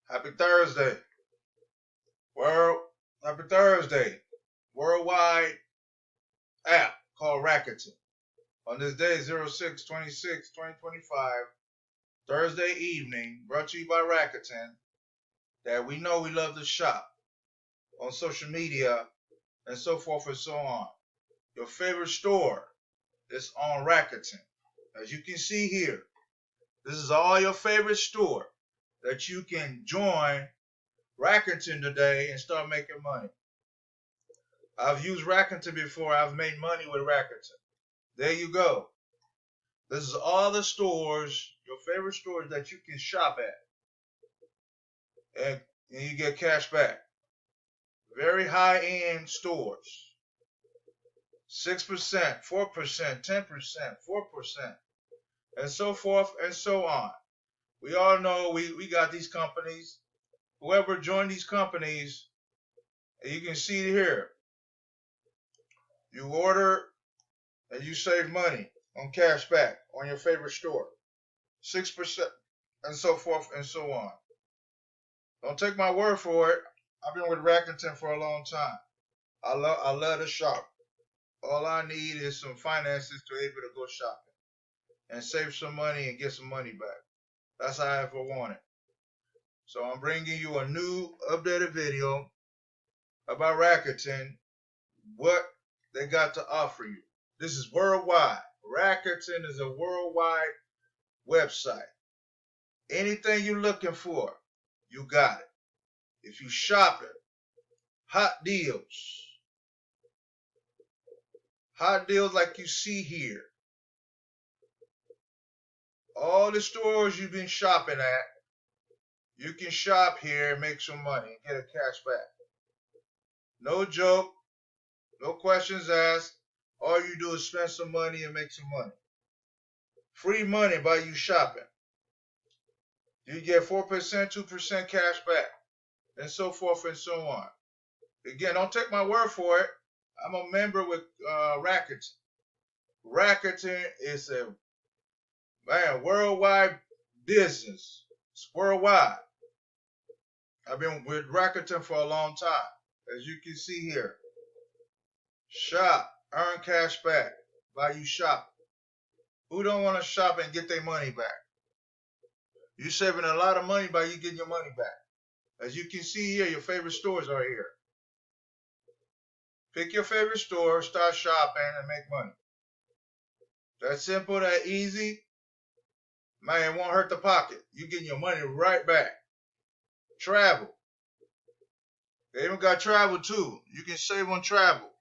Happy Thursday. World Happy Thursday. Worldwide app called Rakuten. On this day, 06/26/2025, Thursday evening, brought to you by Rakuten, that we know we love to shop on social media and so forth and so on. Your favorite store is on Rakuten. As you can see here, this is all your favorite store that you can join Rakuten today and start making money. I've used Rakuten before. I've made money with Rakuten. There you go. This is all the stores, your favorite stores that you can shop at, and you get cash back. Very high-end stores. 6%, 4%, 10%, 4%, and so forth and so on. We all know we got these companies. Whoever joined these companies, you can see here, you order and you save money on cash back on your favorite store. 6%, and so forth and so on. Don't take my word for it. I've been with Rakuten for a long time. I love to shop. All I need is some finances to be able to go shopping and save some money and get some money back. That's how I ever want it. So I'm bringing you a new updated video about Rakuten, what they got to offer you. This is worldwide. Rakuten is a worldwide website. Anything you're looking for, you got it. If you shopping, hot deals like you see here. All the stores you've been shopping at, you can shop here and make some money and get a cash back. No joke, no questions asked. All you do is spend some money and make some money. Free money by you shopping. You get 4%, 2% cash back, and so forth and so on. Again, don't take my word for it. I'm a member with Rakuten. Rakuten is a worldwide business. It's worldwide. I've been with Rakuten for a long time. As you can see here, shop, earn cash back by you shopping. Who don't want to shop and get their money back? You're saving a lot of money by you getting your money back. As you can see here, your favorite stores are here. Pick your favorite store, start shopping, and make money. That simple, that easy. Man, it won't hurt the pocket. You're getting your money right back. Travel. They even got travel too. You can save on travel.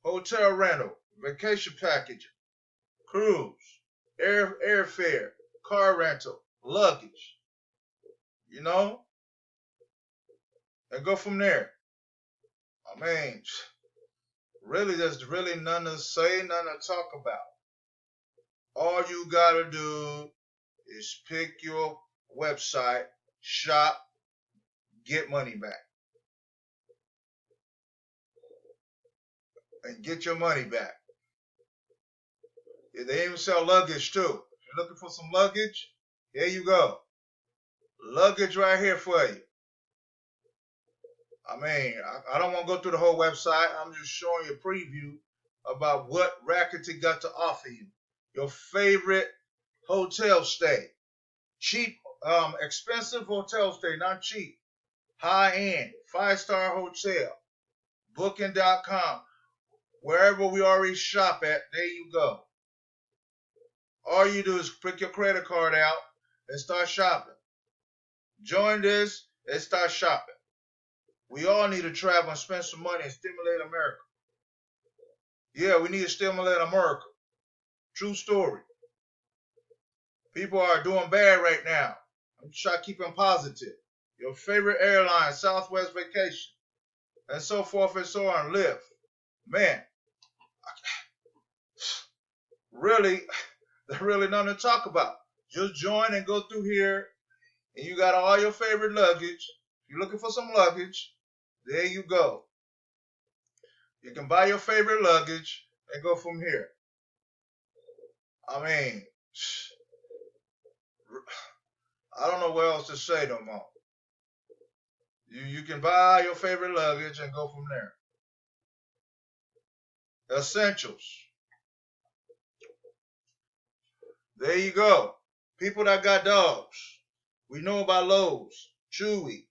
Hotel rental, vacation package, cruise, airfare, car rental, luggage. You know? And go from there. I mean, really, there's really nothing to say, nothing to talk about. All you gotta do is pick your website, shop, get money back. And get your money back. They even sell luggage too. If you're looking for some luggage, here you go. Luggage right here for you. I mean, I don't want to go through the whole website. I'm just showing you a preview about what Rakuten got to offer you. Your favorite hotel stay. Cheap, expensive hotel stay, not cheap. High end, 5-star hotel. Booking.com. Wherever we already shop at, there you go. All you do is pick your credit card out and start shopping. Join this and start shopping. We all need to travel and spend some money and stimulate America. Yeah, we need to stimulate America. True story. People are doing bad right now. I'm trying to keep them positive. Your favorite airline, Southwest Vacation, and so forth and so on. Live. Man, really, there's really nothing to talk about. Just join and go through here, and you got all your favorite luggage. If you're looking for some luggage, there you go. You can buy your favorite luggage and go from here. I mean, I don't know what else to say no more. You can buy your favorite luggage and go from there. Essentials. There you go. People that got dogs. We know about Lowe's, Chewy,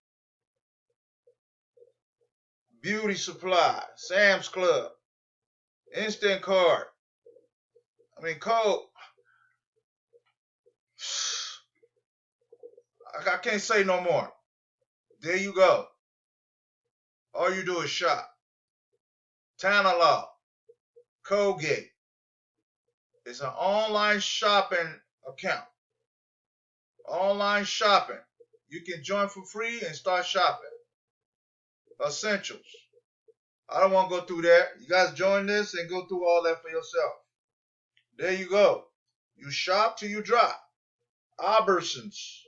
Beauty Supply, Sam's Club, Instant Card. I mean, Kohl. I can't say no more. There you go. All you do is shop. Tanalaw, Colgate. It's an online shopping account. Online shopping. You can join for free and start shopping. Essentials. I don't want to go through that. You guys join this and go through all that for yourself. There you go. You shop till you drop. Albertsons.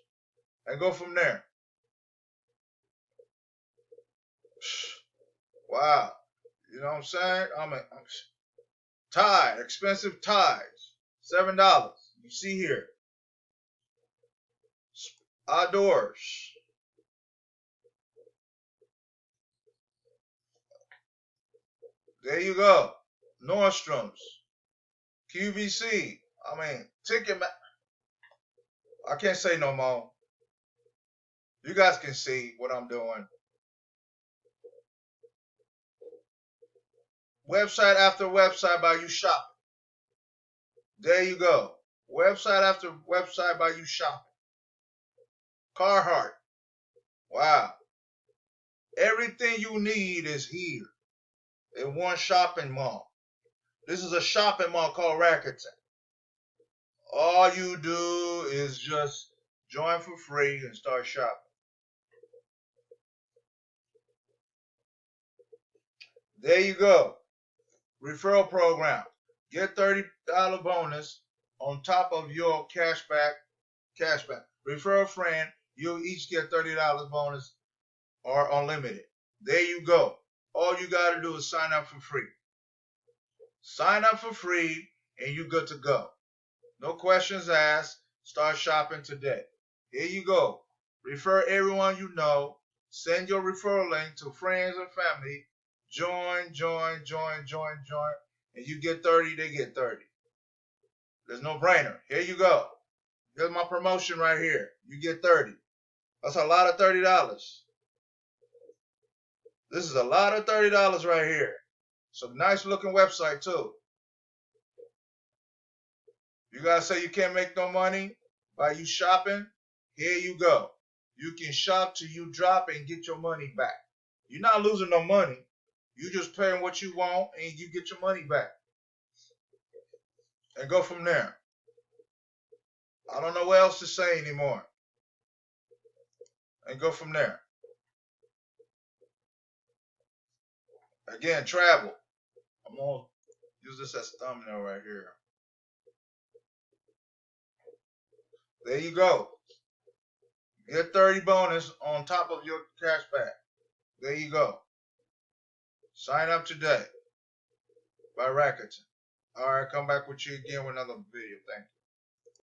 And go from there. Wow. You know what I'm saying? I'm tie, expensive ties. $7. You see here. Outdoors. There you go. Nordstrom's. QVC. I mean, I can't say no more. You guys can see what I'm doing. Website after website by you shopping. There you go. Website after website by you shopping. Carhartt. Wow. Everything you need is here in one shopping mall. This is a shopping mall called Rakuten. All you do is just join for free and start shopping. There you go. Referral program. Get $30 bonus on top of your cashback. Refer a friend. You'll each get $30 bonus or unlimited. There you go. All you got to do is sign up for free. Sign up for free and you're good to go. No questions asked. Start shopping today. Here you go. Refer everyone you know. Send your referral link to friends and family. Join. And you get 30, they get 30. There's no brainer. Here you go. Here's my promotion right here. You get 30. That's a lot of $30. This is a lot of $30 right here. It's a nice looking website too. You guys say you can't make no money by you shopping? Here you go. You can shop till you drop and get your money back. You're not losing no money. You just paying what you want and you get your money back. And go from there. I don't know what else to say anymore. And go from there. Again, travel. I'm going to use this as a thumbnail right here. There you go. Get 30 bonus on top of your cash back. There you go. Sign up today by Rakuten. All right, come back with you again with another video. Thank you.